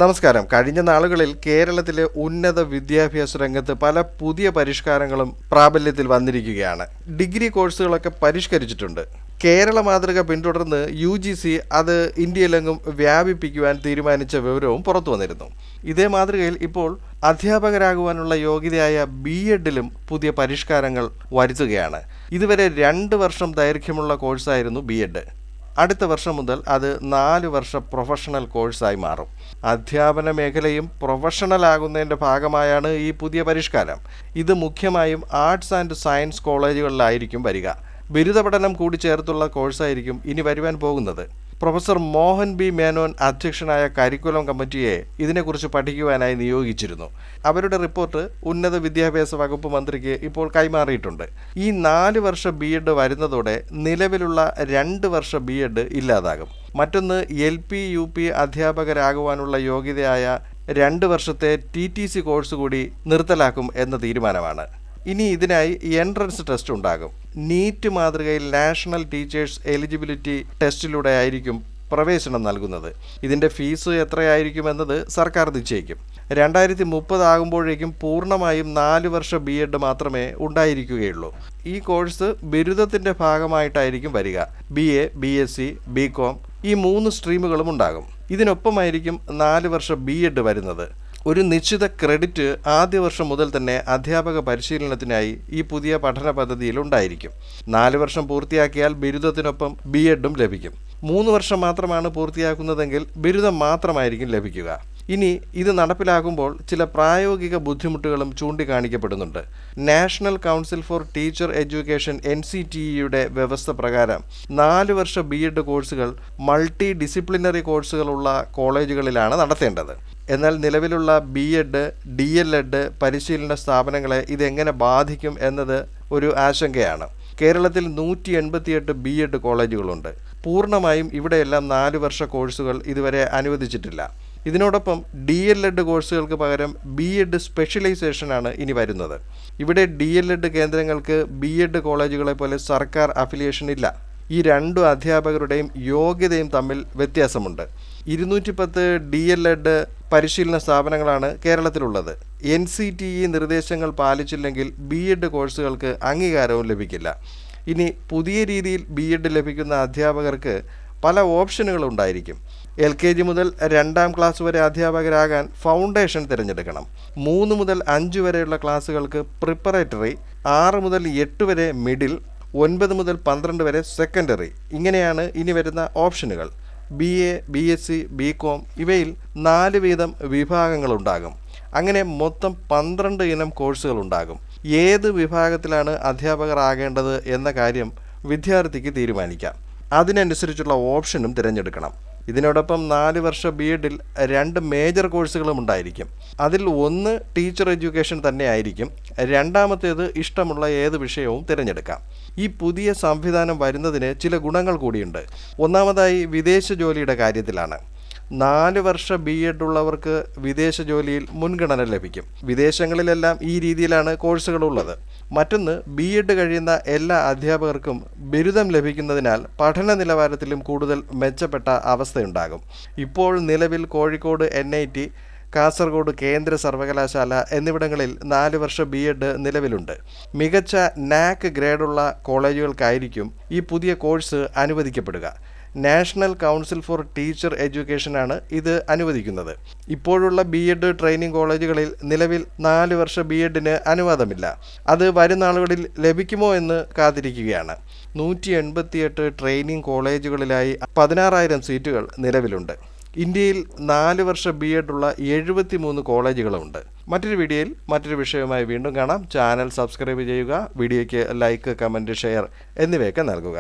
നമസ്കാരം. കഴിഞ്ഞ നാളുകളിൽ കേരളത്തിലെ ഉന്നത വിദ്യാഭ്യാസ രംഗത്ത് പല പുതിയ പരിഷ്കാരങ്ങളും പ്രാബല്യത്തിൽ വന്നിരിക്കുകയാണ്. ഡിഗ്രി കോഴ്സുകളൊക്കെ പരിഷ്കരിച്ചിട്ടുണ്ട്. കേരള മാതൃക പിന്തുടർന്ന് UGC അത് ഇന്ത്യയിലെങ്ങും വ്യാപിപ്പിക്കുവാൻ തീരുമാനിച്ച വിവരവും പുറത്തു വന്നിരുന്നു. ഇതേ മാതൃകയിൽ ഇപ്പോൾ അധ്യാപകരാകുവാനുള്ള യോഗ്യതയായ BEdലും പുതിയ പരിഷ്കാരങ്ങൾ വരുത്തുകയാണ്. ഇതുവരെ 2 വർഷം ദൈർഘ്യമുള്ള കോഴ്സായിരുന്നു BEd. അടുത്ത വർഷം മുതൽ അത് 4 വർഷ പ്രൊഫഷണൽ കോഴ്സായി മാറും. അധ്യാപന മേഖലയും പ്രൊഫഷണൽ ആകുന്നതിൻ്റെ ഭാഗമായാണ് ഈ പുതിയ പരിഷ്കാരം. ഇത് മുഖ്യമായും ആർട്സ് ആൻഡ് സയൻസ് കോളേജുകളിലായിരിക്കും വരിക. ബിരുദ പഠനം കൂടി ചേർത്തുള്ള കോഴ്സായിരിക്കും ഇനി വരുവാൻ പോകുന്നത്. പ്രൊഫസർ മോഹൻ ബി മേനോൻ അധ്യക്ഷനായ കരിക്കുലം കമ്മിറ്റിയെ ഇതിനെക്കുറിച്ച് പഠിക്കുവാനായി നിയോഗിച്ചിരുന്നു. അവരുടെ റിപ്പോർട്ട് ഉന്നത വിദ്യാഭ്യാസ വകുപ്പ് മന്ത്രിക്ക് ഇപ്പോൾ കൈമാറിയിട്ടുണ്ട്. ഈ 4 വർഷ BEd വരുന്നതോടെ നിലവിലുള്ള 2 വർഷ BEd ഇല്ലാതാകും. മറ്റൊന്ന് LP UP അധ്യാപകരാകുവാനുള്ള യോഗ്യതയായ 2 വർഷത്തെ TTC കോഴ്സ് കൂടി നിർത്തലാക്കും എന്ന തീരുമാനമാണ്. ഇനി ഇതിനായി എൻട്രൻസ് ടെസ്റ്റ് ഉണ്ടാകും. നീറ്റ് മാതൃകയിൽ നാഷണൽ ടീച്ചേഴ്സ് എലിജിബിലിറ്റി ടെസ്റ്റിലൂടെ ആയിരിക്കും പ്രവേശനം നൽകുന്നത്. ഇതിൻ്റെ ഫീസ് എത്രയായിരിക്കുമെന്നത് സർക്കാർ നിശ്ചയിക്കും. 2030 ആകുമ്പോഴേക്കും പൂർണ്ണമായും 4 വർഷ BEd മാത്രമേ ഉണ്ടായിരിക്കുകയുള്ളൂ. ഈ കോഴ്സ് ബിരുദത്തിൻ്റെ ഭാഗമായിട്ടായിരിക്കും വരിക. BA, BSc, BCom ഈ 3 സ്ട്രീമുകളും ഉണ്ടാകും. ഇതിനൊപ്പമായിരിക്കും 4 വർഷ BEd വരുന്നത്. ഒരു നിശ്ചിത ക്രെഡിറ്റ് ആദ്യ വർഷം മുതൽ തന്നെ അധ്യാപക പരിശീലനത്തിനായി ഈ പുതിയ പഠന പദ്ധതിയിൽ ഉണ്ടായിരിക്കും. 4 വർഷം പൂർത്തിയാക്കിയാൽ ബിരുദത്തിനൊപ്പം BEdും ലഭിക്കും. 3 വർഷം മാത്രമാണ് പൂർത്തിയാക്കുന്നതെങ്കിൽ ബിരുദം മാത്രമായിരിക്കും ലഭിക്കുക. ഇനി ഇത് നടപ്പിലാക്കുമ്പോൾ ചില പ്രായോഗിക ബുദ്ധിമുട്ടുകളും ചൂണ്ടിക്കാണിക്കപ്പെടുന്നുണ്ട്. National council for teacher education NCTEയുടെ വ്യവസ്ഥ പ്രകാരം 4 വർഷ BEd കോഴ്സുകൾ മൾട്ടി ഡിസിപ്ലിനറി കോഴ്സുകളുള്ള കോളേജുകളിലാണ് നടത്തേണ്ടത്. എന്നാൽ നിലവിലുള്ള BEd, DLEd പരിശീലന സ്ഥാപനങ്ങളെ ഇതെങ്ങനെ ബാധിക്കും എന്നത് ഒരു ആശങ്കയാണ്. കേരളത്തിൽ 188 BEd കോളേജുകളുണ്ട്. പൂർണ്ണമായും ഇവിടെയെല്ലാം 4 വർഷ കോഴ്സുകൾ ഇതുവരെ അനുവദിച്ചിട്ടില്ല. ഇതിനോടൊപ്പം DLEd കോഴ്സുകൾക്ക് പകരം BEd സ്പെഷ്യലൈസേഷനാണ് ഇനി വരുന്നത്. ഇവിടെ DLEd കേന്ദ്രങ്ങൾക്ക് BEd കോളേജുകളെ പോലെ സർക്കാർ അഫിലിയേഷൻ ഇല്ല. ഈ 2 അധ്യാപകരുടെയും യോഗ്യതയും തമ്മിൽ വ്യത്യാസമുണ്ട്. 210 DLEd പരിശീലന സ്ഥാപനങ്ങളാണ് കേരളത്തിലുള്ളത്. NCTE നിർദ്ദേശങ്ങൾ പാലിച്ചില്ലെങ്കിൽ BEd കോഴ്സുകൾക്ക് അംഗീകാരവും ലഭിക്കില്ല. ഇനി പുതിയ രീതിയിൽ BEd ലഭിക്കുന്ന അധ്യാപകർക്ക് പല ഓപ്ഷനുകളുണ്ടായിരിക്കും. LKG മുതൽ 2ാം ക്ലാസ് വരെ അധ്യാപകരാകാൻ ഫൗണ്ടേഷൻ തിരഞ്ഞെടുക്കണം. 3 മുതൽ 5 വരെയുള്ള ക്ലാസ്സുകൾക്ക് പ്രിപ്പറേറ്ററി, 6 മുതൽ 8 വരെ മിഡിൽ, 9 മുതൽ 12 വരെ സെക്കൻഡറി. ഇങ്ങനെയാണ് ഇനി വരുന്ന ഓപ്ഷനുകൾ. BA, BSc, BCom ഇവയിൽ 4 വീതം വിഭാഗങ്ങളുണ്ടാകും. അങ്ങനെ മൊത്തം 12 ഇനം കോഴ്സുകളുണ്ടാകും. ഏത് വിഭാഗത്തിലാണ് അധ്യാപകർ ആകേണ്ടത് എന്ന കാര്യം വിദ്യാർത്ഥിക്ക് തീരുമാനിക്കാം. അതിനനുസരിച്ചുള്ള ഓപ്ഷനും തിരഞ്ഞെടുക്കണം. ഇതിനോടൊപ്പം 4 വർഷ BEdൽ 2 മേജർ കോഴ്സുകളും ഉണ്ടായിരിക്കും. അതിൽ ഒന്ന് ടീച്ചർ എഡ്യൂക്കേഷൻ തന്നെ ആയിരിക്കും. രണ്ടാമത്തേത് ഇഷ്ടമുള്ള ഏത് വിഷയവും തിരഞ്ഞെടുക്കാം. ഈ പുതിയ സംവിധാനം വരുന്നതിന് ചില ഗുണങ്ങൾ കൂടിയുണ്ട്. ഒന്നാമതായി വിദേശ ജോലിയുടെ കാര്യത്തിലാണ്. 4 വർഷ BEd ഉള്ളവർക്ക് വിദേശ ജോലിയിൽ മുൻഗണന ലഭിക്കും. വിദേശങ്ങളിലെല്ലാം ഈ രീതിയിലാണ് കോഴ്സുകളുള്ളത്. മറ്റൊന്ന്, BEd കഴിയുന്ന എല്ലാ അധ്യാപകർക്കും ബിരുദം ലഭിക്കുന്നതിനാൽ പഠന നിലവാരത്തിലും കൂടുതൽ മെച്ചപ്പെട്ട അവസ്ഥയുണ്ടാകും. ഇപ്പോൾ നിലവിൽ കോഴിക്കോട് NIT, കാസർഗോഡ് കേന്ദ്ര സർവകലാശാല എന്നിവിടങ്ങളിൽ 4 വർഷ BEd നിലവിലുണ്ട്. മികച്ച NAC ഗ്രേഡുള്ള കോളേജുകൾക്കായിരിക്കും ഈ പുതിയ കോഴ്സ് അനുവദിക്കപ്പെടുക. നാഷണൽ കൗൺസിൽ ഫോർ ടീച്ചർ എഡ്യൂക്കേഷനാണ് ഇത് അനുവദിക്കുന്നത്. ഇപ്പോഴുള്ള BEd ട്രെയിനിങ് കോളേജുകളിൽ നിലവിൽ 4 വർഷ BEdന് അനുവാദമില്ല. അത് വരും നാളുകളിൽ ലഭിക്കുമോ എന്ന് കാത്തിരിക്കുകയാണ്. 188 ട്രെയിനിങ് കോളേജുകളിലായി 16,000 സീറ്റുകൾ നിലവിലുണ്ട്. ഇന്ത്യയിൽ 4 വർഷ BEd ഉള്ള 73 കോളേജുകളുണ്ട്. മറ്റൊരു വീഡിയോയിൽ മറ്റൊരു വിഷയവുമായി വീണ്ടും കാണാം. ചാനൽ സബ്സ്ക്രൈബ് ചെയ്യുക. വീഡിയോയ്ക്ക് ലൈക്ക്, കമൻറ്റ്, ഷെയർ എന്നിവയൊക്കെ നൽകുക.